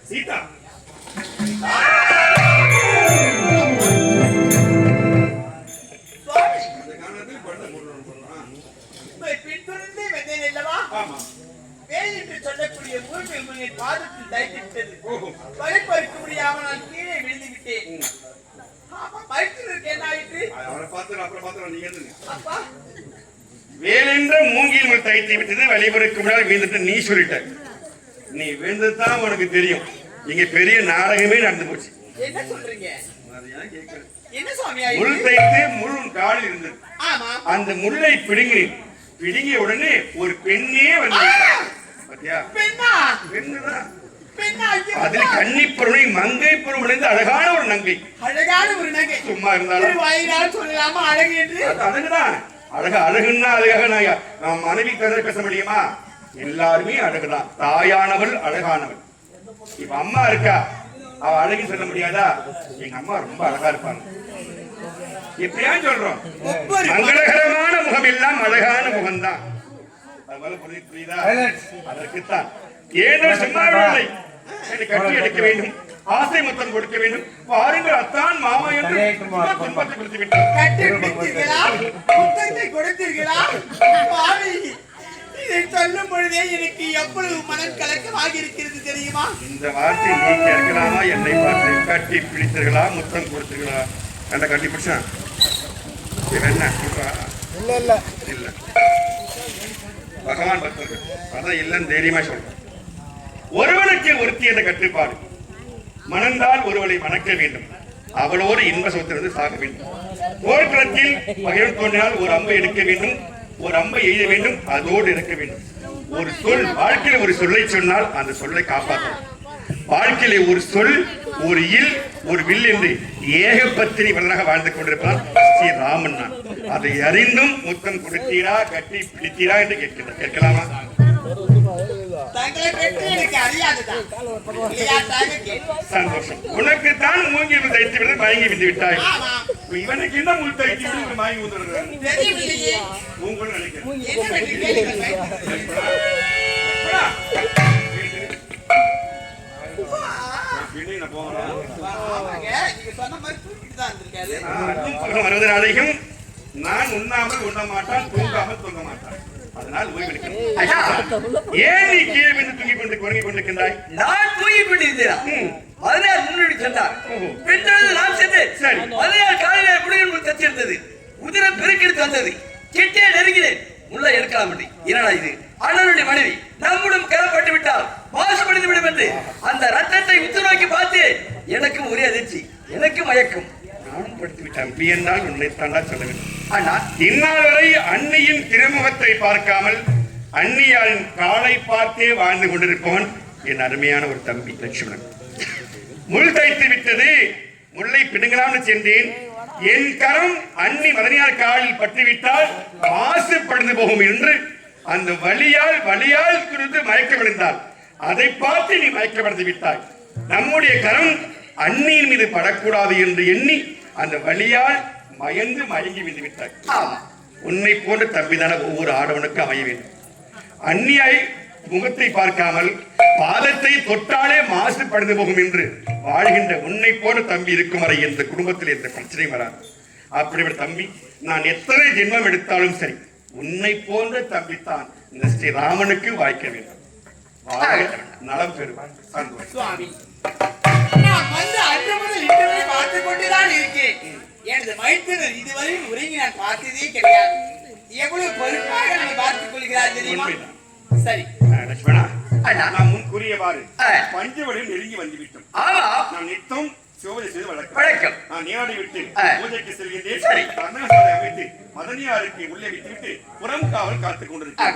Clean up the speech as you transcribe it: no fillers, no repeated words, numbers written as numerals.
சீதா பின்தொடர்ந்து வந்தேன் அல்லவா? வேல் என்று சொல்லக்கூடிய முருகன் பாதத்தில் தைத்திட்டது. வழிபறிக்க முடியாமல் நான் கீழே விழுந்து விட்டேன். வேலென்ற மூங்கில் தைத்து விட்டது வழிபறிக்க முடியாது வீழ்ந்துட்டு நீ சொல்லிட்ட. நீ விழுந்ததுதான் உனக்கு தெரியும். இங்க பெரிய நாடகமே நடந்து போச்சு. என்ன சொல்றீங்க? முள் தைத்து முள் காலில் இருந்தது. அந்த முள்ளை பிடுங்கிய உடனே ஒரு பெண்ணே வந்து அதில் கன்னிப்பொருளை மங்கை பொருள் அழகான ஒரு நங்கை. சும்மா இருந்தாலும் சொல்லலாமா அழகு என்று? அதுதான் அழகுன்னா அழகாக நான் மனைவி கதை பேச முடியுமா? எல்லாருமே அழகுதான். தாயானவள் அழகானவள். இப்ப அம்மா இருக்கா, அவ அழகு சொல்ல முடியாதா? எங்க அம்மா ரொம்ப அழகா இருப்பாங்க. எப்படியா சொல்றோம், மங்களகரமான முகம் எல்லாம் அழகான முகம்தான். புரியுதா? அதற்குத்தான் ஏதோ சும்மாவில்லை, கட்டி எடுக்க வேண்டும், ஆசை மொத்தம் கொடுக்க வேண்டும், பாருங்கள் அத்தான் மாமா என்று துன்பத்தை கொடுத்து விட்டார். இதை சொல்லும் பொழுதே எனக்கு எவ்வளவு மனம் கலக்கமாக இருக்கிறது தெரியுமா? இந்த வார்த்தை நீ கேட்கலாமா? என்னை பார்த்து கட்டி பிடித்தீர்களா, முத்தம் கொடுத்தீர்களா? அந்த கட்டி பிடிச்சா என்ன இல்ல இல்ல பகவான் பக்தர்கள் அதான் இல்லைன்னு தைரியமா சொல்றேன். ஒருவனுக்கு ஒருத்தி என்ற கட்டுப்பாடு. மணந்தால் ஒருவனை மணக்க வேண்டும், அவளோடு இன்ப சொத்திலிருந்து சாக வேண்டும். போர்க்களத்தில் பகைவன் தோன்றினால் ஒரு அம்பை எடுக்க வேண்டும், ஒரு அம்பை எய்த வேண்டும், அதோடு இருக்க வேண்டும். ஒரு சொல், வாழ்க்கையில் ஒரு சொல்லை சொன்னால் அந்த சொல்லை காப்பாற்றும். வாழ்க்கையிலே ஒரு சொல், ஒரு இல், ஒரு வில் என்று ஏகபத்தினி வல்லனாக வாழ்ந்து கொண்டிருப்பார் ஸ்ரீ ராமன். நான் அதை அறிந்தும் முத்தம் கொடுத்தீரா, கட்டி பிடித்தீரா என்று கேட்கலாமா? சந்தோஷம். உனக்கு தான் மூங்கில் தைத்து விட மயங்கி விட்டு விட்டாய். இவனுக்கு என்ன முள் தைத்து விட்டு மயங்கி வந்துடுறான் உங்களும் நினைக்கிறேன். வருவதனாலையும் நான் உண்ணாமல் உண்ண மாட்டான், தூங்காமல் தூங்க மாட்டான். அதனால் ஓய்வெடுக்கிறேன். ஏன் நீ கீழே வந்து தூங்கி கொண்டு குறங்கி கொண்டிருக்கின்றாய்? நான் தூங்கி கொண்டிருந்தேன். அதனால் முன்னாடி சென்றார். பின்தொடர்ந்து நான் சென்றேன். சரி. அதனால் காலையில் முடுகன் தச்சிருந்தது, உதிரம் பெருக்கெடுத்து வந்தது. கிட்டே நெருங்கினேன். உள்ள எடுக்கலாம் என்று. என்னடா இது? அண்ணனுடைய மனைவி நம்முடன் கலப்பட்டு விட்டால் மாசுபடுத்தி விடும் என்று அந்த ரத்தத்தை உத்து நோக்கி பார்த்து எனக்கு ஒரே அதிர்ச்சி, எனக்கு மயக்கம். நானும் படுத்து விட்டேன். என்றால் உன்னை தாண்டா சொல்ல வேண்டும். அண்ணா, இந்நாள் வரை அன்னியின் திருமுகத்தை பார்க்காமல் அன்னியாரின் காலை பார்த்தே வாழ்ந்து கொண்டிருப்பவன் என் அருமையான ஒரு தம்பி லட்சுமணன். முள் தைத்து விட்டது, முல்லை பிடுங்கலாம்னு சென்றேன். என் கரம் அன்னி மதனியார் காலில் பட்டுவிட்டால் மாசுபடுந்து போகும் என்று அந்த வலியால் குறித்து மயக்கம் விழுந்தாள். அதை பார்த்து நீ மயக்கமடைந்து விட்டாய். நம்முடைய கரம் அன்னியின் மீது படக்கூடாது என்று எண்ணி அந்த வலியால் மயங்கி விழுந்து விட்டாய். உன்னை போன்ற தம்பிதான ஒவ்வொரு ஆடவனுக்கு அமைய வேண்டும். அந்நியாய் முகத்தை பார்க்காமல் பாதத்தை தொட்டாலே மாசுபடுந்து போகும் என்று வாழ்கின்ற உன்னை போன்ற தம்பி இருக்கும் வரை எந்த குடும்பத்தில் எந்த பிரச்சனை வராது. அப்படிப்பட்ட தம்பி நான் எத்தனை ஜென்மம் எடுத்தாலும் சரி, உன்னை போன்ற தம்பித்தான் இந்த ஸ்ரீராமனுக்கு வாய்க்க வேண்டும். நலம் பெறுவான். சந்தோஷம். நான் வந்து அன்று முதல் இன்று வரை பார்த்துக் கொண்டுதான் இருக்கேன். எனது மைத்திரர் இதுவரை உறங்கி நான் பார்த்ததே கிடையாது. எவ்வளவு பொறுப்பாக நம்மை பார்த்துக் கொள்கிறார் தெரியுமா? சரி லட்சுமணா, நான் முன் கூறியவாறு பஞ்சவடியில் நெருங்கி வந்துவிட்டோம். நான் நித்தம் சோதனை செய்து வழக்கம். நான் நேரடி விட்டு பூஜைக்கு செல்கின்றேன். சரி, அன்னசாலை அமைத்து மதனியாருக்கு உள்ளே விட்டு விட்டு புறம் காவல் காத்துக் கொண்டிருக்கிறேன்.